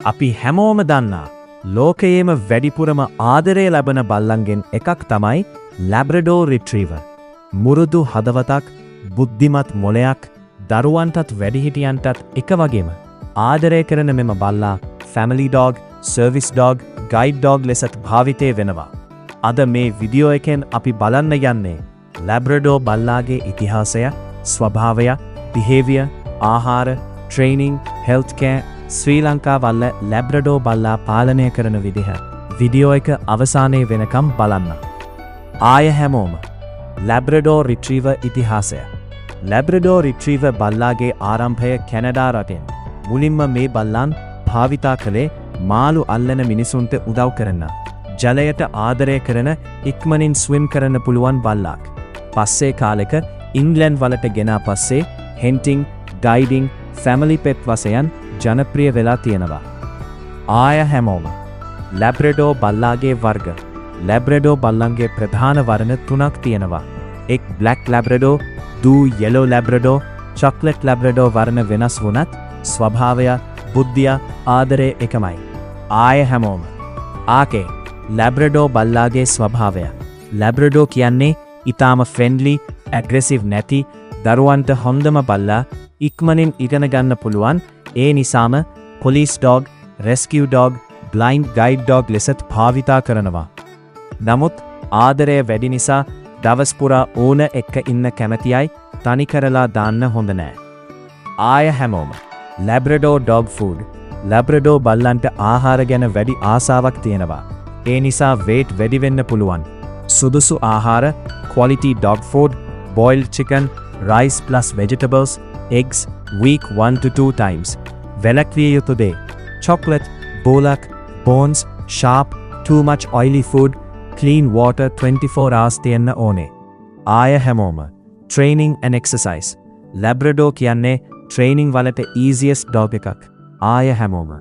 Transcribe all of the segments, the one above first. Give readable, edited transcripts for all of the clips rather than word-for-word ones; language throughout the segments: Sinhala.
අපි හැමෝම දන්නා ලෝකයේම වැඩිපුරම ආදරය ලැබෙන බල්ලන්ගෙන් එකක් තමයි ලැබ්‍රඩෝර් රිට්‍රීවර්. මුරුදු හදවතක්, බුද්ධිමත් මොලයක්, දරුවන්ටත් වැඩිහිටියන්ටත් එක වගේම ආදරය කරන මෙම බල්ලා family dog, service dog, guide dog ලෙසත් භාවිතය වෙනවා. අද මේ විඩියෝ එකෙන් අපි බලන්න යන්නේ ලැබ්‍රඩෝර් බල්ලාගේ ඉතිහාසය, ස්වභාවය, බිහේවියර්, ආහාර, ට්‍රේනිං, හෙල්ත් කෙයාර්, ශ්‍රී ලංකාවල්ල ලැබ්‍රඩෝර් බල්ලා පාලනය කරන විදිහ විඩියෝ එක අවසානයේ වෙනකම් බලන්න. ආය හැමෝම ලැබ්‍රඩෝර් රිට්‍රීවර් ඉතිහාසය. ලැබ්‍රඩෝර් රිට්‍රීවර් බල්ලාගේ ආරම්භය කැනඩා රටෙන්. මුලින්ම මේ බල්ලන් භාවිතා කළේ මාළු අල්ලන මිනිසුන්ට උදව් කරන්න. ජලයට ආදරය කරන, ඉක්මනින් ස්විම් කරන්න පුළුවන් බල්ලාක්. පස්සේ කාලෙක ඉංග්ලන්ඩ් වලට ගෙනා පස්සේ හෙන්ටිං, ගයිඩිං, ෆැමිලි පෙට් වශයෙන් ජනප්‍රිය වෙලා තියෙනවා. ආය හැමෝම ලැබ්‍රඩෝර් බල්ලාගේ වර්ග. ලැබ්‍රඩෝර් බල්ලන්ගේ ප්‍රධාන වර්ණ තුනක් තියෙනවා. එක් බ්ලැක් ලැබ්‍රඩෝර්, දූ යෙලෝ ලැබ්‍රඩෝර්, චොක්ලට් ලැබ්‍රඩෝර් වර්ණ වෙනස් වුණත් ස්වභාවය, බුද්ධිය, ආදරය එකමයි. ආය හැමෝම ආකේ ලැබ්‍රඩෝර් බල්ලාගේ ස්වභාවය. ලැබ්‍රඩෝර් කියන්නේ ඊටාම ෆ්‍රෙන්ඩ්ලි, ඇග්‍රෙසිව් නැති, දරුවන්ට හොඳම බල්ලා, ඉක්මනින් ඉගෙන ගන්න පුළුවන්. ඒ නිසාම police dog, rescue dog, blind guide dog ලෙසත් භාවිතා කරනවා. නමුත් ආදරය වැඩි නිසා දවස් පුරා ඕන එක්ක ඉන්න කැමතියි, තනි කරලා දාන්න හොඳ නෑ. ආය හැමෝම ලැබ්‍රඩෝර් ඩොග් ෆුඩ්. ලැබ්‍රඩෝර් බල්ලන්ට ආහාර ගැන වැඩි ආසාවක් තියෙනවා. ඒ නිසා වේට් වැඩි වෙන්න පුළුවන්. සුදුසු ආහාර, quality dog food, boiled chicken, rice plus vegetables, eggs, week 1 to 2 times. වැළැක්විය යුතු දේ: chocolate, bolak, bones, sharp, too much oily food, clean water 24 hours තියෙන්න ඕනේ. ආය හැමෝම training and exercise. ලැබ්‍රඩෝර් කියන්නේ training වලට easiest dog එකක්. ආය හැමෝම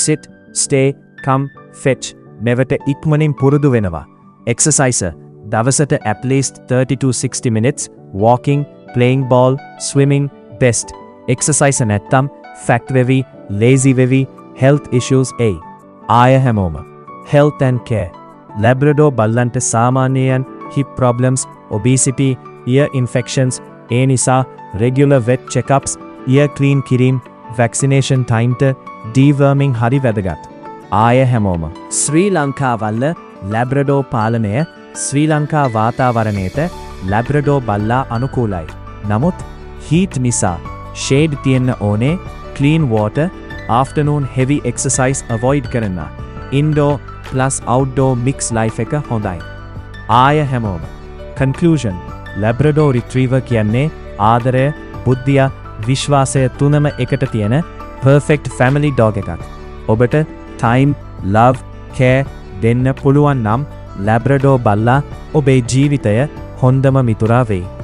sit, stay, come, fetch මෙවට ඉක්මනින් පුරුදු වෙනවා. exercise දවසට at least 30 to 60 minutes, walking, playing ball, swimming best. exercise නැත්තම් fat වෙවි, lazy වෙවි, health issues a. ආය හැමෝම health and care. ලැබ්‍රඩෝර් බල්ලන්ට සාමාන්‍යයෙන් hip problems, obesity, ear infections, ඒ නිසා regular vet checkups, ear clean කිරීම, vaccination timeට deworming හරි වැදගත්. ආය හැමෝම ශ්‍රී ලංකාවල්ල ලැබ්‍රඩෝර් පාලනය ශ්‍රී ලංකා වාතාවරණයට ලැබ්‍රඩෝර් බල්ලා අනුකූලයි. නමුත් heat නිසා shade තියෙන්න ඕනේ, clean water, afternoon heavy exercise avoid කරන්න. indoor plus outdoor mix life එක හොඳයි. ආය හැමෝම conclusion. ලැබ්‍රඩෝර් රිට්‍රීවර් කියන්නේ ආදරය, බුද්ධිය, විශ්වාසය තුනම එකට තියෙන perfect family dog එකක්. ඔබට time, love, care දෙන්න පුළුවන් නම් ලැබ්‍රඩෝර් බල්ලා ඔබේ ජීවිතය හොඳම මිතුරා වෙයි.